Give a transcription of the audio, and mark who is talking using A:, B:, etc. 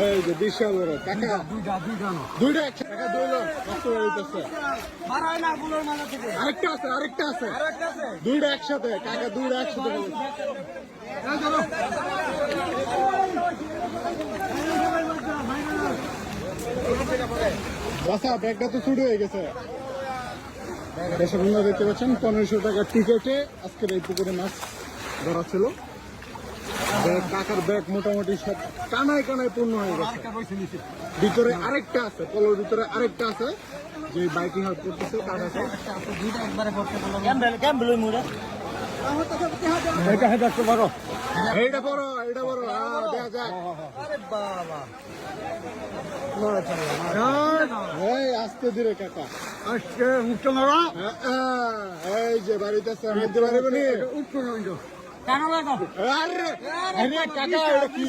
A: এই যে বিশাল বড় কাকা দুইটা একসাথে কাকা দুইলো কষ্ট হইতেছে আরেকটা আছে দুইটা একসাথে কাকা দুইটা একসাথে বাসা ব্যাগটা তো শুরু হয়ে গেছে। দর্শক বন্ধুরা দেখতে পাচ্ছেন 1500 টাকা টিকেটে আজকের এই পুকুরে মাছ ধরা ছিল। কাকার ব্যাগ মোটামুটি সব কানায় কানায় পূর্ণ হয়ে গেছে। ভিতরে আরেকটা আছে, কলের ভিতরে আরেকটা আছে যে বাইকিং হেল্প করতেছে তার কাছে। এইটা বড় দেখা যাক। এই আস্তে ধীরে কাকা আজকে উঠতে মারা। এই যে বাড়িতে আছে হাঁটতে পারবে নি। আরে কাকা এটা কি